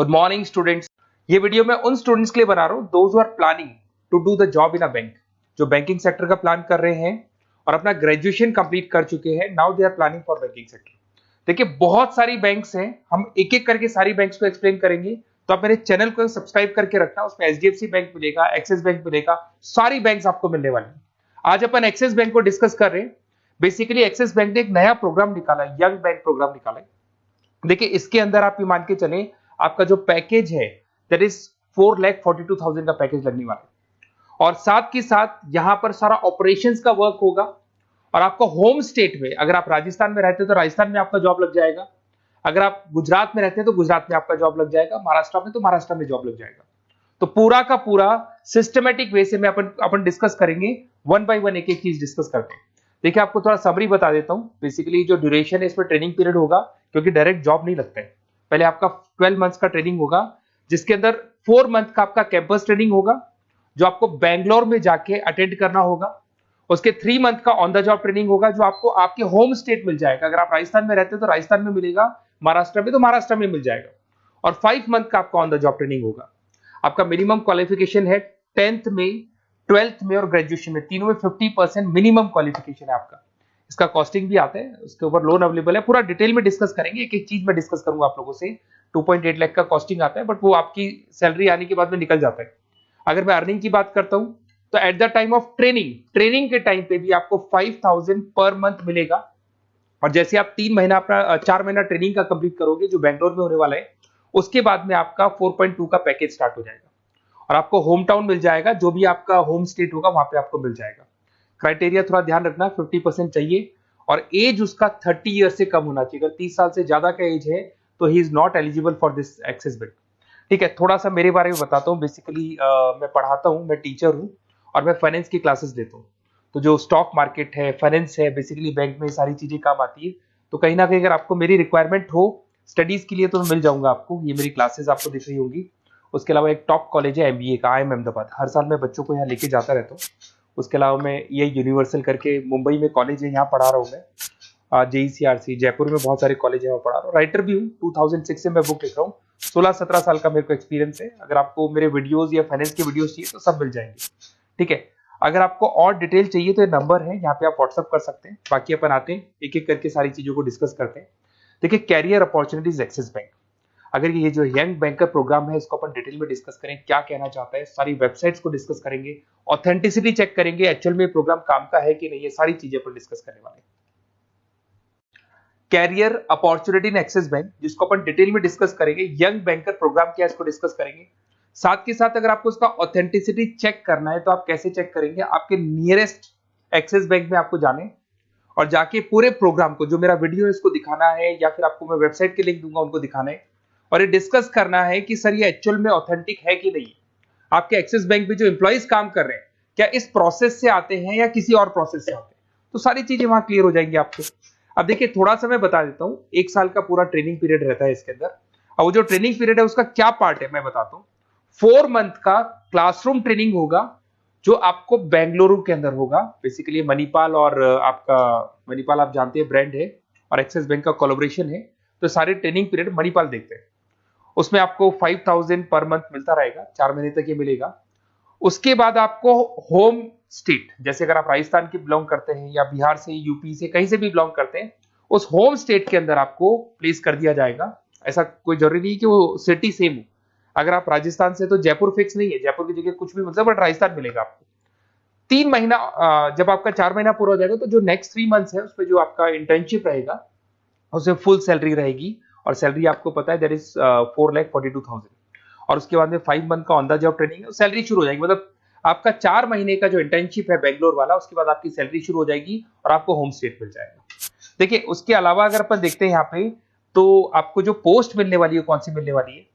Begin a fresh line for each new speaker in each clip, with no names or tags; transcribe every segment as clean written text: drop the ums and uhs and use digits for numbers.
Good morning students. ये video मैं उन स्टूडेंट्स के लिए बना रहा हूँ those who are planning to do the job in a bank, जो बैंकिंग सेक्टर का प्लान कर रहे हैं और अपना ग्रेजुएशन कंप्लीट कर चुके हैं। Now they are planning for banking sector. देखिए बहुत सारी बैंक्स हैं, हम एक एक करके सारी बैंक्स को एक्सप्लेन करेंगे, तो आप मेरे चैनल को सब्सक्राइब करके रखना। उसमें एचडीएफसी बैंक मिलेगा, एक्सिस बैंक मिलेगा, सारी बैंक्स आपको मिलने वाली है। आज अपन एक्सिस बैंक को डिस्कस कर रहे हैं। बेसिकली एक्सिस बैंक ने एक नया प्रोग्राम निकाला है, यंग बैंक प्रोग्राम निकाला है। देखिए इसके अंदर आप ये मान के चलें, आपका जो पैकेज है दैट इज 4,42,000 का पैकेज लगने वाला है। और साथ के साथ यहां पर सारा ऑपरेशंस का वर्क होगा। और आपका होम स्टेट में, अगर आप राजस्थान में रहते हैं तो राजस्थान में आपका जॉब लग जाएगा, अगर आप गुजरात में रहते हैं तो गुजरात में आपका जॉब लग जाएगा, महाराष्ट्र में तो महाराष्ट्र में जॉब लग जाएगा। तो पूरा का पूरा सिस्टमेटिक वे से में अपन डिस्कस करेंगे, वन बाय वन एक एक चीज डिस्कस करते हैं। देखिए आपको थोड़ा समरी बता देता हूं। बेसिकली जो ड्यूरेशन है इसमें ट्रेनिंग पीरियड होगा, क्योंकि डायरेक्ट जॉब नहीं लगता है। पहले आपका 12 मंथ्स का ट्रेनिंग होगा, जिसके अंदर 4 मंथ का आपका कैंपस ट्रेनिंग होगा, जो आपको बैंगलोर में जाके अटेंड करना होगा। उसके 3 मंथ का ऑन द जॉब ट्रेनिंग होगा, जो आपको आपके होम स्टेट मिल जाएगा। अगर आप राजस्थान में रहते हैं तो राजस्थान में मिलेगा, महाराष्ट्र में तो महाराष्ट्र में मिल जाएगा। और 5 मंथ का आपका ऑन द जॉब ट्रेनिंग होगा। आपका मिनिमम क्वालिफिकेशन है 10th में, 12th में और ग्रेजुएशन में, तीनों में 50% मिनिमम क्वालिफिकेशन है आपका। इसका कॉस्टिंग भी आता है, उसके ऊपर लोन अवेलेबल है। पूरा डिटेल में डिस्कस करेंगे, एक एक चीज में डिस्कस करूंगा आप लोगों से। 2.8 लाख का कॉस्टिंग आता है, बट वो आपकी सैलरी आने के बाद में निकल जाता है। अगर मैं अर्निंग की बात करता हूं तो at the time of training के टाइम पे भी आपको 5,000 पर मंथ मिलेगा। और जैसे आप 3 महीना अपना 4 महीना ट्रेनिंग का कंप्लीट करोगे, जो बैंगलोर में होने वाला है, उसके बाद में आपका 4.2 का पैकेज स्टार्ट हो जाएगा। और आपको होम टाउन मिल जाएगा, जो भी आपका होम स्टेट होगा वहां पे आपको मिल जाएगा। क्राइटेरिया थोड़ा ध्यान रखना, 50% चाहिए और एज उसका 30 ईयर से कम होना चाहिए। अगर 30 साल से ज्यादा का एज है तो he is not eligible for this axis bank. ठीक है, थोड़ा सा मेरे बारे में बताता हूँ। बेसिकली मैं पढ़ाता हूँ, मैं टीचर हूँ और मैं फाइनेंस की क्लासेस देता हूँ। तो जो स्टॉक मार्केट है, फाइनेंस है, बेसिकली बैंक में सारी चीजें काम आती है। तो कहीं ना कहीं अगर आपको मेरी रिक्वायरमेंट हो स्टडीज के लिए तो मिल जाऊंगा आपको। ये मेरी क्लासेस आपको दिख रही होगी। उसके अलावा एक टॉप कॉलेज है एमबीए का, IIM अहमदाबाद। हर साल मैं बच्चों को यहाँ लेके जाता रहता हूँ। उसके अलावा मैं ये यूनिवर्सल करके मुंबई में कॉलेज है, यहाँ पढ़ा रहा हूँ मैं। JECRC जयपुर में बहुत सारे कॉलेज है, वहाँ पढ़ा रहा हूँ। राइटर भी हूँ, 2006 से मैं बुक लिख रहा हूँ। 16-17 साल का मेरे को एक्सपीरियंस है। अगर आपको मेरे वीडियोस या फाइनेंस के वीडियोस चाहिए तो सब मिल जाएंगे। ठीक है, अगर आपको और डिटेल चाहिए तो ये नंबर है, यहाँ पे आप व्हाट्सअप कर सकते हैं। बाकी अपन आते हैं एक एक करके सारी चीजों को डिस्कस करते हैं। देखिए कैरियर अपॉर्चुनिटीज एक्सिस बैंक, अगर ये जो यंग बैंकर प्रोग्राम है इसको अपन डिटेल में डिस्कस करें, क्या कहना चाहता है, सारी वेबसाइट्स को डिस्कस करेंगे, ऑथेंटिसिटी चेक करेंगे, एक्चुअल में प्रोग्राम काम का है कि नहीं, ये सारी चीजें अपन डिस्कस करने वाले हैं। Career opportunity in Axis bank, जिसको अपन डिटेल में डिस्कस करेंगे। यंग बैंकर प्रोग्राम क्या है इसको डिस्कस करेंगे। साथ के साथ अगर आपको इसका ऑथेंटिसिटी चेक करना है तो आप कैसे चेक करेंगे, आपके नियरेस्ट एक्सिस बैंक में आपको जाने और जाके पूरे प्रोग्राम को, जो मेरा वीडियो है इसको दिखाना है, या फिर आपको मैं वेबसाइट के लिंक दूंगा उनको दिखाना है और ये डिस्कस करना है कि सर ये एक्चुअल में ऑथेंटिक है कि नहीं। आपके एक्सिस बैंक में जो एम्प्लॉइज काम कर रहे हैं क्या इस प्रोसेस से आते हैं या किसी और प्रोसेस से आते हैं, तो सारी चीजें वहां क्लियर हो जाएंगी आपको। अब देखिए थोड़ा सा मैं बता देता हूं, 1 साल का पूरा ट्रेनिंग पीरियड रहता है इसके अंदर। और वो जो ट्रेनिंग पीरियड है उसका क्या पार्ट है मैं बताता हूं। 4 मंथ का क्लासरूम ट्रेनिंग होगा, जो आपको बेंगलुरु के अंदर होगा। बेसिकली मणिपाल और आपका मणिपाल आप जानते हैं ब्रांड है, और एक्सिस बैंक का कोलैबोरेशन है, तो सारे ट्रेनिंग पीरियड मणिपाल देखते हैं। उसमें आपको 5,000 पर मंथ मिलता रहेगा, 4 महीने तक ये मिलेगा। उसके बाद आपको होम स्टेट, जैसे अगर आप राजस्थान के बिलोंग करते हैं या बिहार से, यूपी से, कहीं से भी बिलोंग करते हैं, उस होम स्टेट के अंदर आपको प्लेस कर दिया जाएगा। ऐसा कोई जरूरी नहीं कि वो सिटी सेम हो। अगर आप राजस्थान से तो जयपुर फिक्स नहीं है, जयपुर की जगह कुछ भी मतलब, बट राजस्थान मिलेगा आपको। 3 महीना जब आपका 4 महीना पूरा हो जाएगा तो जो नेक्स्ट 3 मंथ्स है उसमें जो आपका इंटर्नशिप रहेगा उसमें फुल सैलरी रहेगी। और सैलरी आपको पता है दैट इज 4,42,000। और उसके बाद में 5 मंथ का ऑन द जॉब ट्रेनिंग है, सैलरी शुरू हो जाएगी। मतलब आपका 4 महीने का जो इंटर्नशिप है बैंगलोर वाला, उसके बाद आपकी सैलरी शुरू हो जाएगी और आपको होम स्टेट मिल जाएगा। देखिए उसके अलावा अगर अपन देखते हैं यहाँ पे, तो आपको जो पोस्ट मिलने वाली है कौन सी मिलने वाली है।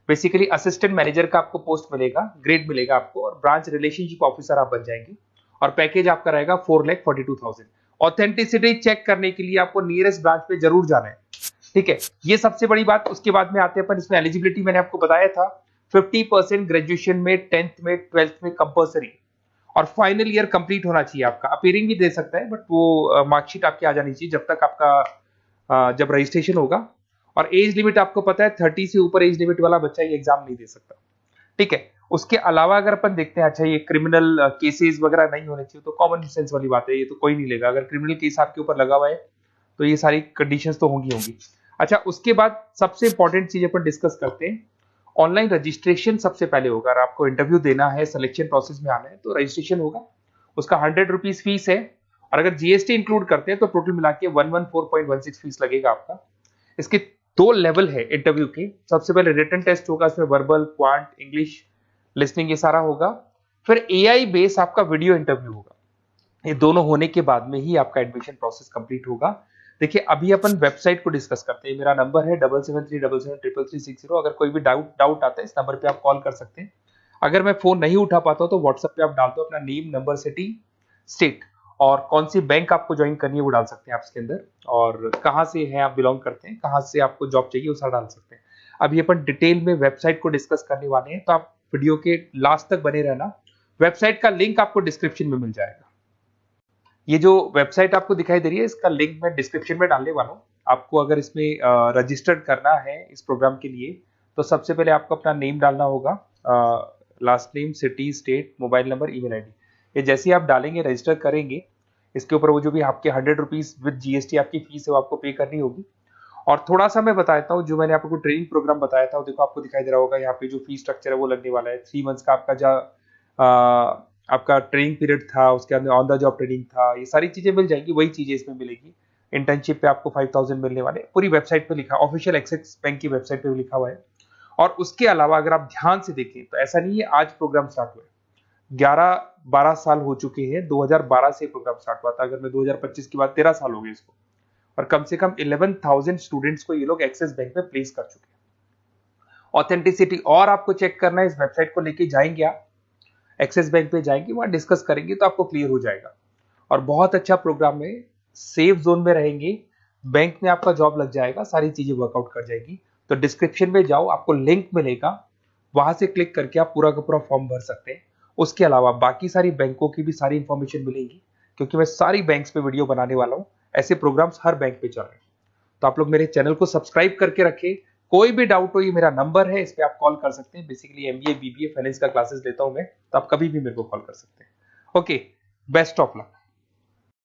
बेसिकली असिस्टेंट मैनेजर का आपको पोस्ट मिलेगा, ग्रेड मिलेगा आपको, और ब्रांच रिलेशनशिप ऑफिसर आप बन जाएंगे। और पैकेज आपका रहेगा 4,42,000। ऑथेंटिसिटी चेक करने के लिए आपको नियरेस्ट ब्रांच पे जरूर जाना है। ठीक है, ये सबसे बड़ी बात। उसके बाद में आते हैं अपन, इसमें एलिजिबिलिटी मैंने आपको बताया था 50% ग्रेजुएशन में, 10th में, 12th में कंपल्सरी, और फाइनल ईयर कंप्लीट होना चाहिए आपका। अपीयरिंग भी दे सकता है, बट वो मार्कशीट आपकी आ जानी चाहिए जब तक आपका जब रजिस्ट्रेशन होगा। और एज लिमिट आपको पता है 30 से ऊपर एज लिमिट वाला बच्चा ये एग्जाम नहीं दे सकता, ठीक है। उसके अलावा अगर अपन देखते हैं, अच्छा ये क्रिमिनल केसेस वगैरह नहीं होने चाहिए, तो कॉमन सेंस वाली बात है, ये तो कोई नहीं लेगा। अगर क्रिमिनल केस आपके ऊपर लगा हुआ है तो ये सारी कंडीशंस तो होंगी। अच्छा, उसके बाद सबसे इंपॉर्टेंट चीज अपन डिस्कस करते हैं, ऑनलाइन रजिस्ट्रेशन सबसे पहले होगा। अगर आपको इंटरव्यू देना है, सिलेक्शन प्रोसेस में आना है, तो रजिस्ट्रेशन होगा, उसका 100 रुपीज फीस है। और अगर जीएसटी इंक्लूड करते हैं तो टोटल मिला के 114.16 फीस लगेगा आपका। इसके 2 लेवल है इंटरव्यू के। सबसे पहले रिटन टेस्ट होगा, इसमें वर्बल, क्वांट, इंग्लिश, लिसनिंग, ये सारा होगा। फिर एआई बेस आपका वीडियो इंटरव्यू होगा। ये दोनों होने के बाद में ही आपका एडमिशन प्रोसेस कंप्लीट होगा। देखिए, अभी अपन वेबसाइट को डिस्कस करते हैं। मेरा नंबर है 7737733360। अगर कोई भी डाउट आता है, इस नंबर पे आप कॉल कर सकते हैं। अगर मैं फोन नहीं उठा पाता हूं तो व्हाट्सएप पे आप डाल दो अपना नेम, नंबर, सिटी, स्टेट और कौन सी बैंक आपको ज्वाइन करनी है वो डाल सकते हैं आप इसके अंदर, और कहाँ से है आप बिलोंग करते हैं, कहाँ से आपको जॉब चाहिए वो सारा डाल सकते हैं। अभी अपन डिटेल में वेबसाइट को डिस्कस करने वाले हैं, तो आप वीडियो के लास्ट तक बने रहना। वेबसाइट का लिंक आपको डिस्क्रिप्शन में मिल जाएगा। ये जो वेबसाइट आपको दिखाई दे रही है, इसका लिंक मैं डिस्क्रिप्शन में डालने वाला हूँ। आपको अगर इसमें रजिस्टर्ड करना है इस प्रोग्राम के लिए, तो सबसे पहले आपको अपना नेम डालना होगा, last name, city, state, mobile number, email ID. ये जैसे ही आप डालेंगे, रजिस्टर करेंगे, इसके ऊपर वो जो भी आपके 100 रुपीज विद जीएसटी आपकी फीस है वो आपको पे करनी होगी। और थोड़ा सा मैं बताता हूँ, जो मैंने आपको ट्रेनिंग प्रोग्राम बताया था, देखो आपको दिखाई दे रहा होगा यहाँ पे जो फीस स्ट्रक्चर है वो लगने वाला है। 3 मंथ्स का आपका जो आपका ट्रेनिंग पीरियड था, उसके अंदर ऑन द जॉब ट्रेनिंग था, ये सारी चीजें मिल जाएंगी, वही चीजें इसमें मिलेगी। इंटर्नशिप पे आपको 5000 मिलने वाले, पूरी वेबसाइट पे लिखा, ऑफिशियल एक्सिस बैंक की वेबसाइट पे भी लिखा हुआ है। और उसके अलावा अगर आप ध्यान से देखें तो ऐसा नहीं है आज प्रोग्राम स्टार्ट हुआ है, 11-12 साल हो चुके हैं। 2012 से प्रोग्राम स्टार्ट हुआ था, अगर मैं 2025 की बात, 13 साल हो गए इसको। और कम से कम 11,000 स्टूडेंट्स को ये लोग एक्सिस बैंक में प्लेस कर चुके हैं। ऑथेंटिसिटी और आपको चेक करना है, इस वेबसाइट को लेके जाएंगे आप, एक्सिस बैंक पे जाएंगे, वहां डिस्कस करेंगे तो आपको क्लियर हो जाएगा। और बहुत अच्छा प्रोग्राम है, सेफ जोन में रहेंगे, बैंक में आपका जॉब लग जाएगा, सारी चीजें वर्कआउट कर जाएगी। तो डिस्क्रिप्शन में जाओ, आपको लिंक मिलेगा, वहां से क्लिक करके आप पूरा का पूरा फॉर्म भर सकते हैं। उसके अलावा बाकी सारी बैंकों की भी सारी इंफॉर्मेशन मिलेगी, क्योंकि मैं सारी बैंक्स पे वीडियो बनाने वाला हूं। ऐसे प्रोग्राम्स हर बैंक पे चल रहे हैं। तो आप लोग मेरे चैनल को सब्सक्राइब करके रखें। कोई भी डाउट हो, ये मेरा नंबर है, इस पे आप कॉल कर सकते हैं। बेसिकली एमबीए, बीबीए, फाइनेंस का क्लासेस लेता हूं मैं, तो आप कभी भी मेरे को कॉल कर सकते हैं। Okay, best of luck.